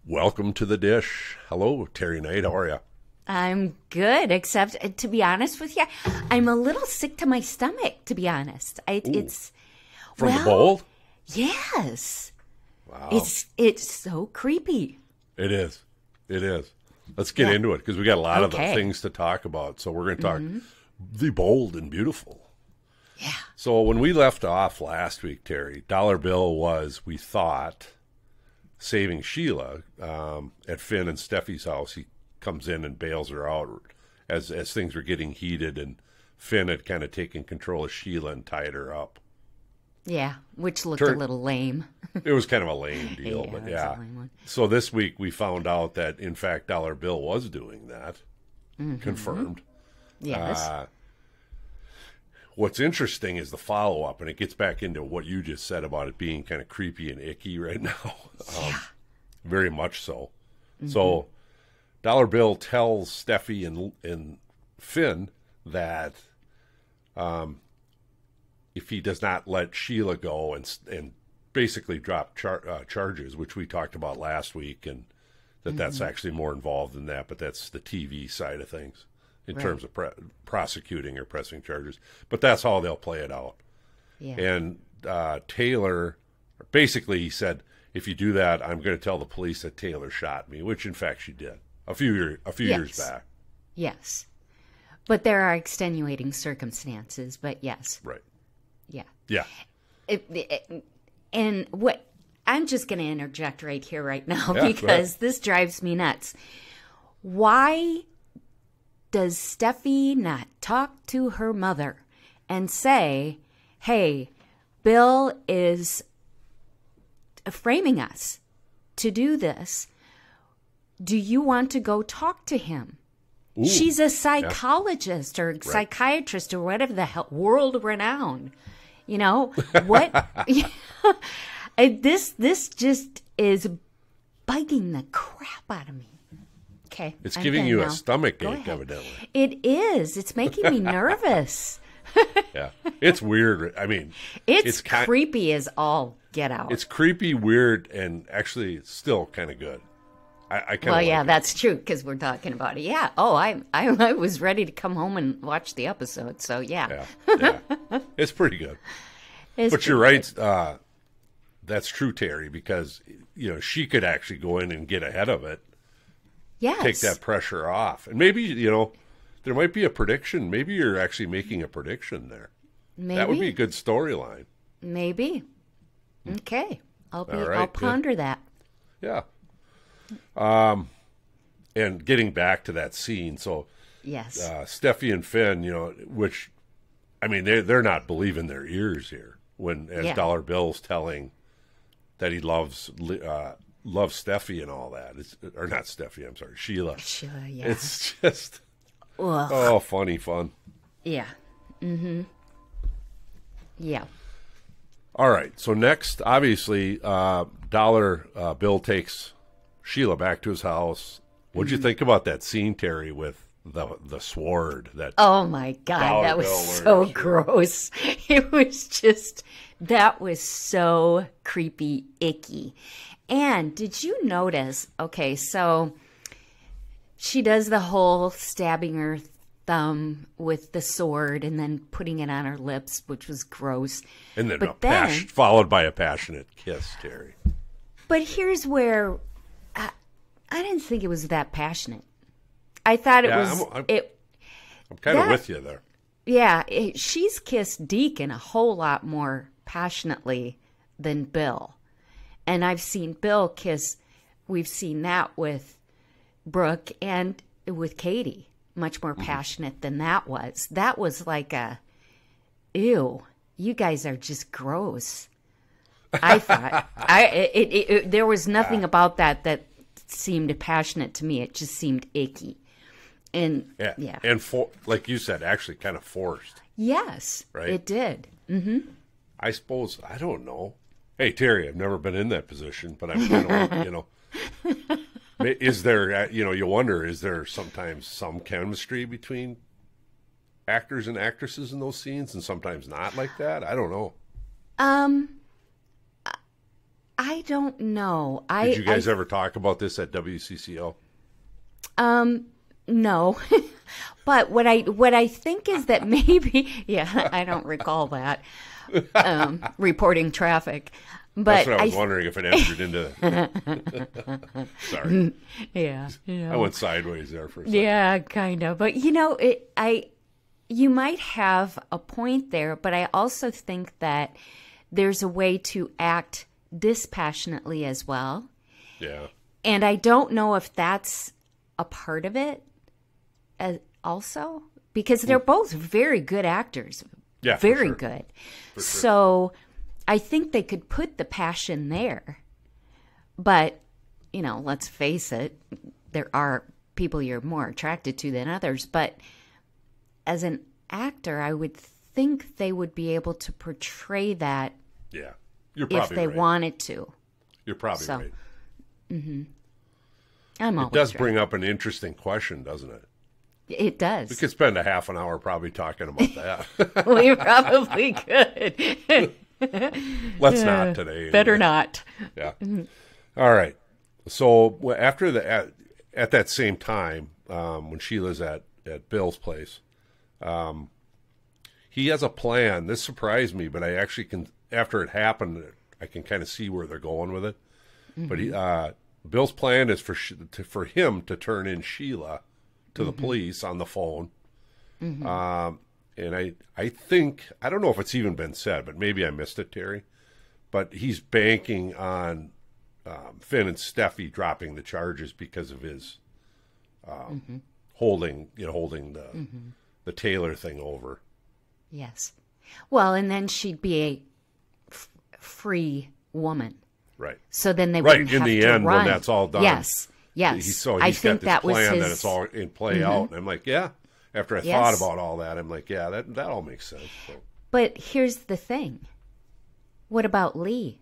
Welcome to the dish. Hello, Terry Knight. How are you? I'm good, except to be honest with you, I'm a little sick to my stomach, to be honest. It's From the bowl? Yes. Wow. It's so creepy. It is. It is. Let's get into it because we got a lot of the Okay. things to talk about. So we're going to talk the bold and beautiful. Yeah. So when we left off last week, Terry, Dollar Bill was, we thought, saving Sheila at Finn and Steffy's house. He comes in and bails her out as things were getting heated, and Finn had kind of taken control of Sheila and tied her up. Yeah, which looked a little lame. It was kind of a lame deal, Yeah, but it was yeah. a lame one. So this week we found out that, in fact, Dollar Bill was doing that. Confirmed. Yes. What's interesting is the follow-up, and it gets back into what you just said about it being kind of creepy and icky right now. Very much so. So Dollar Bill tells Steffy and Finn that if he does not let Sheila go and basically drop charges, which we talked about last week, and that's actually more involved than that, but that's the TV side of things in terms of prosecuting or pressing charges. But that's how they'll play it out. Yeah. And Taylor, basically he said, if you do that, I'm going to tell the police that Taylor shot me, which in fact she did a few years back. Yes. But there are extenuating circumstances, but yes. Right. Yeah. Yeah. And what I'm just going to interject right here, right now, Yeah, because this drives me nuts. Why does Steffy not talk to her mother and say, hey, Bill is framing us to do this. Do you want to go talk to him? Ooh, she's a psychologist or psychiatrist or whatever the hell, world renowned. You know, what? This just is bugging the crap out of me. Okay. It's I'm giving done you now. a stomach Go ache, ahead. evidently. It is. It's making me nervous. Yeah. It's weird. I mean, It's creepy as all get out. it's creepy, weird, and actually still kind of good. I kind of Well, yeah, it. that's true because we're talking about it. Yeah. Oh, I was ready to come home and watch the episode. So yeah. Yeah. It's pretty good. But you're right. That's true, Terry, because she could actually go in and get ahead of it. Yes. Take that pressure off. And maybe, there might be a prediction. Maybe you're actually making a prediction there. Maybe. That would be a good storyline. Maybe. Okay. All right, I'll ponder that. Yeah. And getting back to that scene, so Yes. Steffy and Finn, which, I mean, they're not believing their ears here as Dollar Bill's telling that he loves Steffy and all that. Or not Steffy, I'm sorry, Sheila. Sheila, yeah. It's just, Ugh. funny fun. Yeah. Mm-hmm. Yeah. All right, so next, obviously, Dollar Bill takes Sheila back to his house. What'd you think about that scene, Terry, with the sword? Oh my God, Dollar that was Bill so wearing a sword. gross. It was just, that was so creepy, icky. And did you notice, okay, so she does the whole stabbing her thumb with the sword and then putting it on her lips, which was gross. And then, But followed by a passionate kiss, Terry. But here's where I didn't think it was that passionate. I thought it was. I'm kind of with you there. Yeah, she's kissed Deacon a whole lot more passionately than Bill. And I've seen Bill kiss, we've seen that with Brooke and with Katie, much more passionate than that was. That was like ew, you guys are just gross. I thought. There was nothing about that seemed passionate to me. It just seemed icky. And yeah. And like you said, actually kind of forced. Yes, right? It did. Mm-hmm. I suppose, I don't know. Hey, Terry, I've never been in that position, but I'm kind of, is there, you wonder, is there sometimes some chemistry between actors and actresses in those scenes and sometimes not like that? I don't know. I don't know. Did you guys ever talk about this at WCCO? No. But what I think is that maybe, yeah, I don't recall that, reporting traffic. But that's what I was wondering if it entered into. Sorry. Yeah. I went sideways there for a second. Yeah, kind of. But you might have a point there, but I also think that there's a way to act dispassionately as well. Yeah. And I don't know if that's a part of it also, because they're both very good actors. Yeah, very for sure. good. For sure. So I think they could put the passion there. But, let's face it, there are people you're more attracted to than others. But as an actor, I would think they would be able to portray that. Yeah, you're probably if they right. wanted to. You're probably right. Mm-hmm. I'm always It does right. bring up an interesting question, doesn't it? It does. We could spend a half an hour probably talking about that. We probably could. Let's not today. Better anyway. not. Yeah. All right. So after at that same time, when Sheila's at Bill's place, he has a plan. This surprised me, but I actually can. After it happened, I can kind of see where they're going with it. Mm-hmm. But Bill's plan is for him to turn in Sheila to the police on the phone. Mm-hmm. And I think, I don't know if it's even been said, but maybe I missed it, Terry. But he's banking on Finn and Steffy dropping the charges because of his holding the Taylor thing over. Yes. Well, and then she'd be a free woman. Right. So then they right wouldn't in have the to end run. when that's all done. Yes. He's I think that was plan his. that it's all in play out, and I'm like, yeah. After I thought about all that, I'm like, yeah, that all makes sense. So. But here's the thing. What about Lee?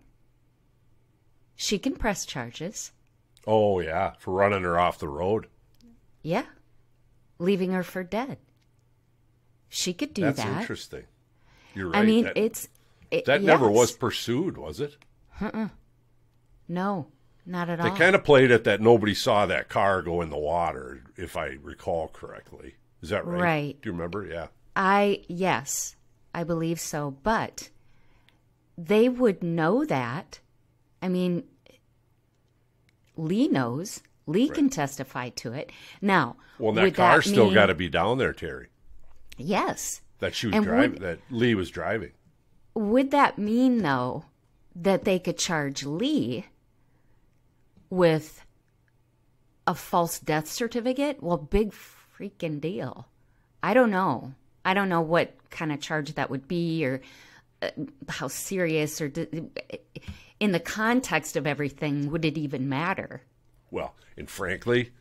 She can press charges. Oh yeah, for running her off the road. Yeah, leaving her for dead. She could do that. That's interesting. You're right. I mean, that never was pursued, was it? No, not at all. They kind of played it that nobody saw that car go in the water, if I recall correctly. Is that right? Right. Do you remember? Yeah. Yes, I believe so. But they would know that. I mean, Lee knows. Lee can testify to it. Now, well, that car still got to be down there, Terry. Yes. That she was driving. That Lee was driving. Would that mean, though, that they could charge Lee with a false death certificate? Well, big freaking deal. I don't know. I don't know what kind of charge that would be, or how serious, or in the context of everything, would it even matter? Well, and frankly,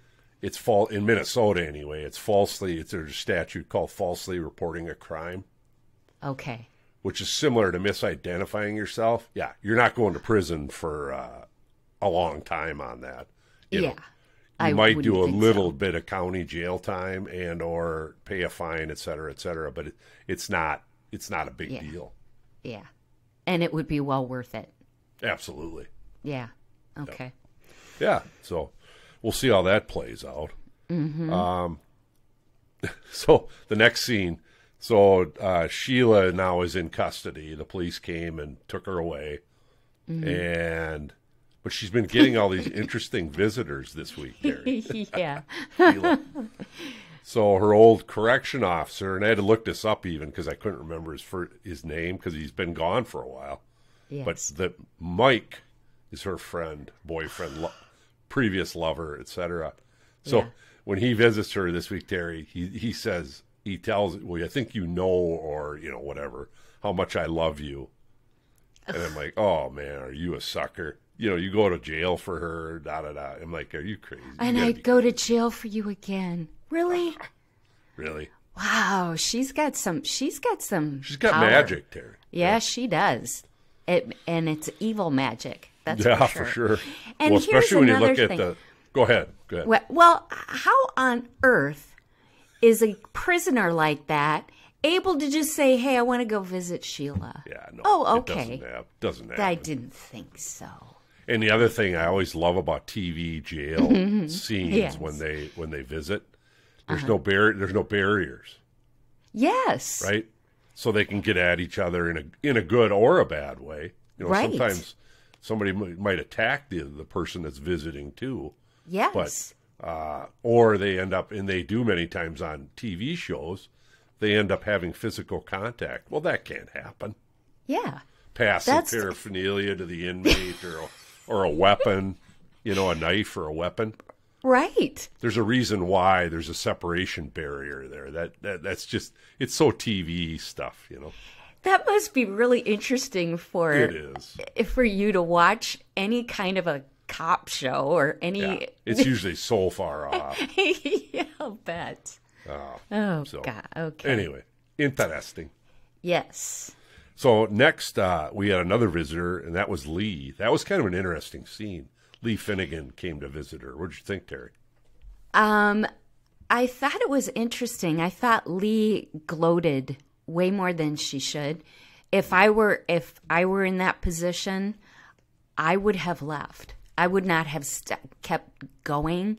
it's in Minnesota anyway. It's there's a statute called falsely reporting a crime. Okay. Which is similar to misidentifying yourself. Yeah, you're not going to prison for a long time on that. You know, you might do a little bit of county jail time and or pay a fine, et cetera, but it's not a big deal. Yeah, and it would be well worth it. Absolutely. Yeah. Okay. Yeah. So we'll see how that plays out. Mm-hmm. So the next scene. So Sheila now is in custody. The police came and took her away, but she's been getting all these interesting visitors this week, Gary. Yeah. Sheila. So her old correction officer, and I had to look this up even because I couldn't remember his name because he's been gone for a while. Yes. But Mike is her friend, boyfriend, previous lover, etc. So when he visits her this week, Terry, he says. He tells, well, I think you know, or, whatever, how much I love you. And I'm like, oh, man, are you a sucker? You go to jail for her, da-da-da. I'm like, are you crazy? And I'd go to jail for you again. Really? Really? Wow, she's got power. Magic, Terry. Yeah, she does. And it's evil magic. That's for sure. And well, especially when you look thing. at Go ahead. Well, how on earth is a prisoner like that able to just say, hey, I want to go visit Sheila? Yeah, no. Oh, okay. It doesn't happen. I didn't think so. And the other thing I always love about TV jail scenes Yes. when they visit, there's no barriers, Yes. right? So they can get at each other in a good or a bad way. You know, Right. sometimes somebody might attack the person that's visiting too. Yes. Or they end up, and they do many times on TV shows, they end up having physical contact. Well, that can't happen. Yeah. Passing That's- paraphernalia to the inmate or a weapon, you know, a knife or a weapon. Right. There's a reason why there's a separation barrier there. That's just, it's so TV stuff, you know. That must be really interesting It for you to watch any kind of a cop show or any. Yeah, it's usually so far off. Yeah, I'll bet. Oh, so, God. Okay. Anyway, interesting. Yes. So next, we had another visitor, and that was Lee. That was kind of an interesting scene. Lee Finnegan came to visit her. What did you think, Terry? I thought it was interesting. I thought Lee gloated way more than she should. If I were in that position, I would have left. I would not have kept going.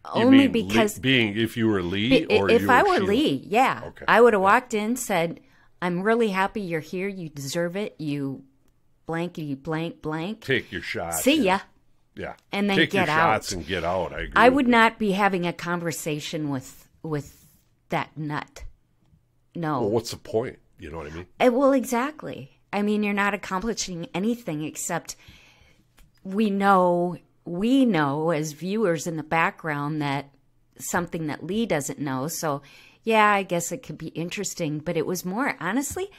Only because if you were Lee, or if you I were were Sheila? Lee, yeah, Okay. I would have walked in, said, "I'm really happy you're here. You deserve it. You blankety blank blank. Take your shot. See ya." Yeah, And then take get your out. shots and get out. I agree. I with would you. not be having a conversation with that nut. No. Well, what's the point? You know what I mean? Well, exactly. I mean, you're not accomplishing anything except we know as viewers in the background that something that Lee doesn't know. So, yeah, I guess it could be interesting. But it was more, honestly,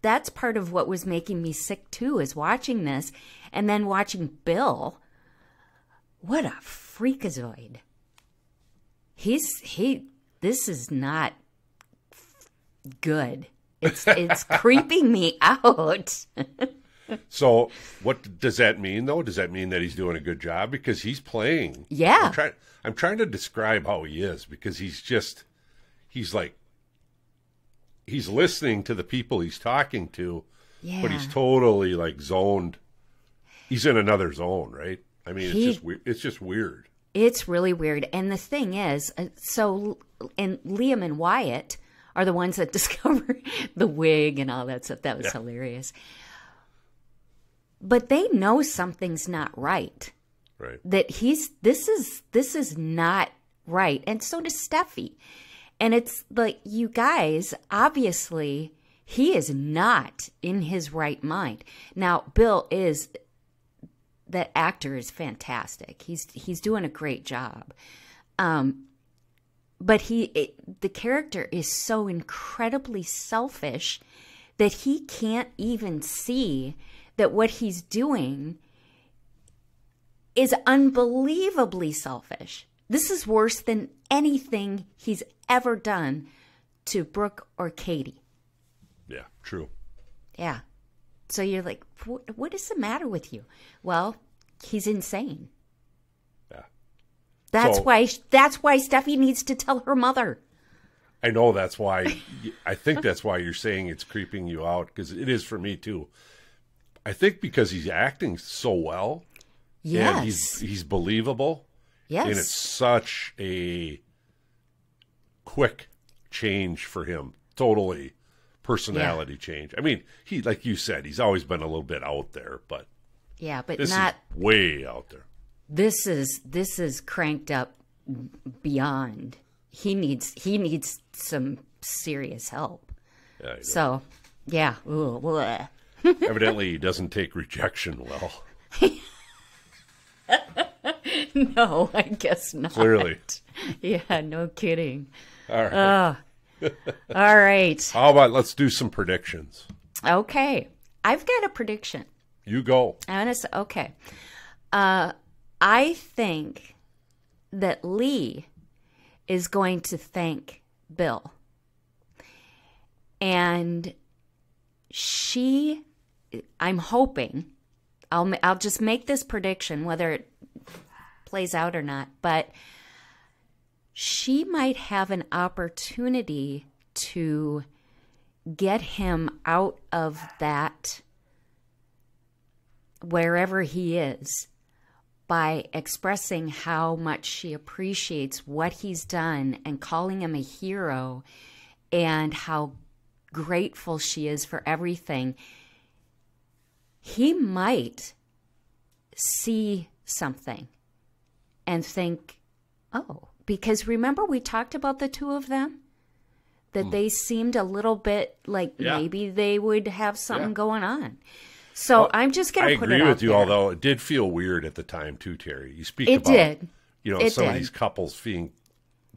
that's part of what was making me sick too, is watching this and then watching Bill. What a freakazoid. This is not good. It's creeping me out. So, what does that mean, though? Does that mean that he's doing a good job? Because he's playing. Yeah. I'm trying to describe how he is, because he's listening to the people he's talking to, Yeah. but he's totally like zoned. He's in another zone, right? I mean, it's just weird. It's really weird. And the thing is, and Liam and Wyatt are the ones that discover the wig and all that stuff. That was hilarious. But they know something's not right. Right. That this is not right. And so does Steffy. And it's like, you guys, obviously, he is not in his right mind. Now, Bill is, that actor is fantastic. He's doing a great job. But the character is so incredibly selfish that he can't even see that what he's doing is unbelievably selfish. This is worse than anything he's ever done to Brooke or Katie. Yeah, true. Yeah. So you're like, what is the matter with you? Well, he's insane. Yeah. That's why Steffi needs to tell her mother. I know that's why. I think that's why you're saying it's creeping you out, because it is for me too. I think because he's acting so well. Yes. And he's believable. Yes. And it's such a quick change for him. Totally personality change. I mean, he, like you said, he's always been a little bit out there, but yeah, but this not is way out there. This is cranked up beyond. He needs some serious help. Yeah, So, yeah. Ooh, bleh. evidently he doesn't take rejection well. No, I guess not. Clearly. Yeah, no kidding. All right. All right. How about let's do some predictions? Okay. I've got a prediction. You go. Okay. I think that Lee is going to thank Bill. And I'm hoping, I'll just make this prediction, whether it plays out or not, but she might have an opportunity to get him out of that wherever he is by expressing how much she appreciates what he's done and calling him a hero and how grateful she is for everything, he might see something and think, oh, because remember we talked about the two of them? That they seemed a little bit like maybe they would have something going on. So I'm just going to put it out there. I agree with you, although it did feel weird at the time too, Terry. You speak about, some of these couples feeling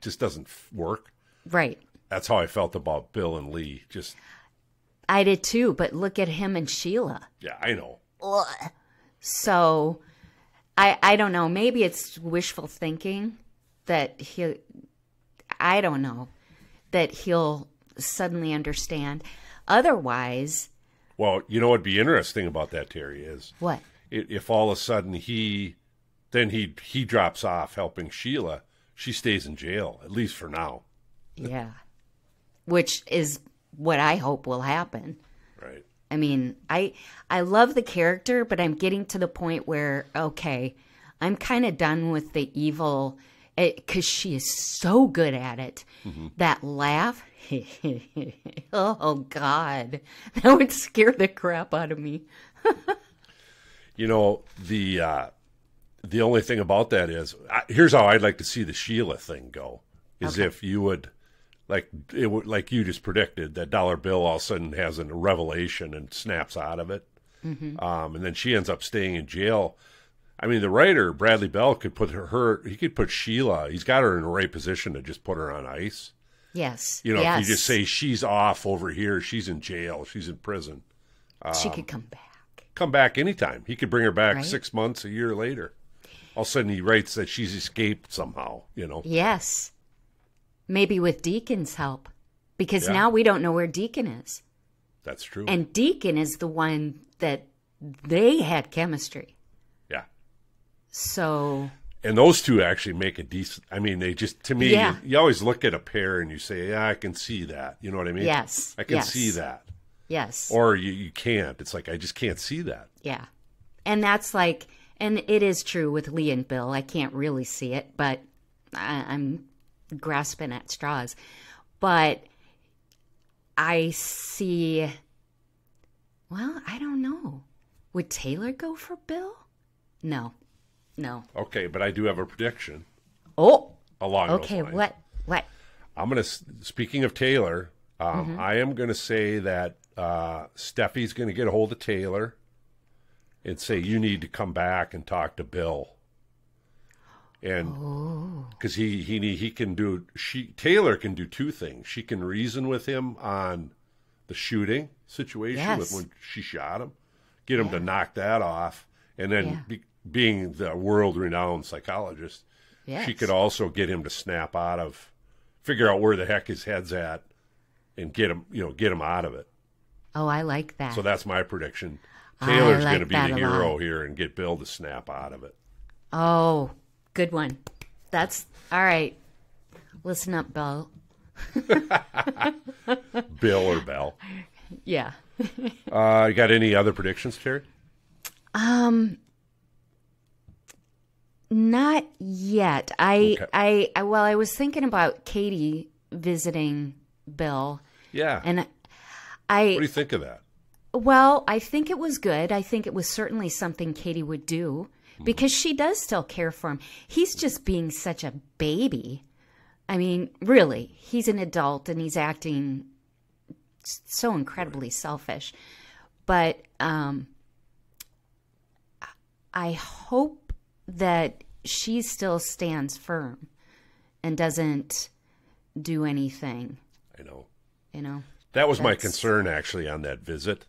just doesn't work. Right. That's how I felt about Bill and Lee. I did too, but look at him and Sheila. Yeah, I know. Ugh. So I don't know. Maybe it's wishful thinking that I don't know, that he'll suddenly understand. Otherwise... Well, you know what'd be interesting about that, Terry, is... What? If all of a sudden he drops off helping Sheila, she stays in jail, at least for now. Yeah. Which is what I hope will happen. Right. I mean, I love the character, but I'm getting to the point where, okay, I'm kind of done with the evil... Because she is so good at it. Mm-hmm. That laugh. Oh, God. That would scare the crap out of me. You know, the only thing about that is, here's how I'd like to see the Sheila thing go. Is if you would, like you just predicted, that dollar bill all of a sudden has a revelation and snaps out of it. Mm-hmm. And then she ends up staying in jail. I mean, the writer, Bradley Bell, could he could put Sheila, he's got her in the right position to just put her on ice. Yes. You know, if you just say she's off over here, she's in jail, she's in prison. She could come back. Come back anytime. He could bring her back 6 months, a year later. All of a sudden he writes that she's escaped somehow, you know. Yes. Maybe with Deacon's help. Because now we don't know where Deacon is. That's true. And Deacon is the one that they had chemistry. Yeah. So... And those two actually make a decent... I mean, they just... To me, you always look at a pair and you say, yeah, I can see that. You know what I mean? Yes. I can see that. Yes. Or you can't. It's like, I just can't see that. Yeah. And that's like... And it is true with Lee and Bill. I can't really see it, but I'm grasping at straws. But I see... Well, I don't know. Would Taylor go for Bill? No. Okay, but I do have a prediction. Oh. Along those lines. Okay, what? I'm going to, speaking of Taylor, I am going to say that Steffi's going to get a hold of Taylor and say, you need to come back and talk to Bill. And because he can do, Taylor can do two things. She can reason with him on the shooting situation with when she shot him, get him to knock that off, and then being the world-renowned psychologist, she could also get him to snap out of, figure out where the heck his head's at, and get him out of it. Oh, I like that. So that's my prediction. Taylor's going to be the hero here and get Bill to snap out of it. Oh, good one. That's all right. Listen up, Bill. Bill or Bell. Yeah. You got any other predictions, Terry? Not yet. I was thinking about Katie visiting Bill. Yeah. And what do you think of that? Well, I think it was good. I think it was certainly something Katie would do because she does still care for him. He's just being such a baby. I mean, really, he's an adult and he's acting so incredibly selfish. But I hope that she still stands firm and doesn't do anything. I know. You know? That was my concern, actually, on that visit.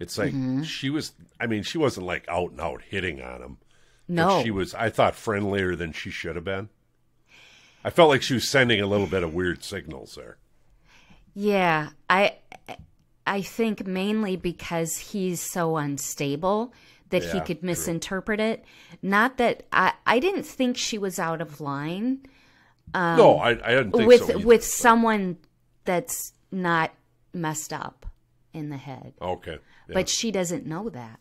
It's like she wasn't like out and out hitting on him. No. She was, I thought, friendlier than she should have been. I felt like she was sending a little bit of weird signals there. Yeah. I think mainly because he's so unstable that he could misinterpret it. Not that I didn't think she was out of line. No, I didn't think so either, with someone that's not messed up in the head. Okay. Yeah. But she doesn't know that.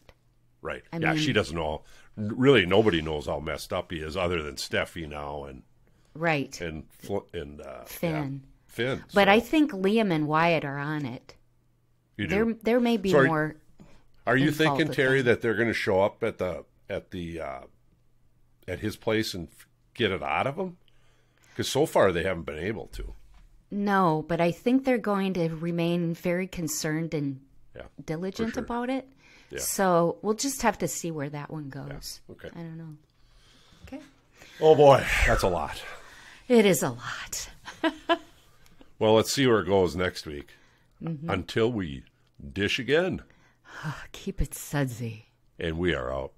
Right. I yeah, mean, she doesn't know. Really, nobody knows how messed up he is other than Steffy now and right. and Finn. Yeah, Finn. But so. I think Liam and Wyatt are on it. You do. There may be more. Are you in fault thinking, with Terry, them. that they're going to show up at his place and get it out of him? Because so far they haven't been able to. No, but I think they're going to remain very concerned and diligent sure. about it. Yeah. So we'll just have to see where that one goes. Yeah. Okay. I don't know. Okay. Oh boy, that's a lot. It is a lot. Well, let's see where it goes next week. Until we dish again. Keep it sudsy. And we are out.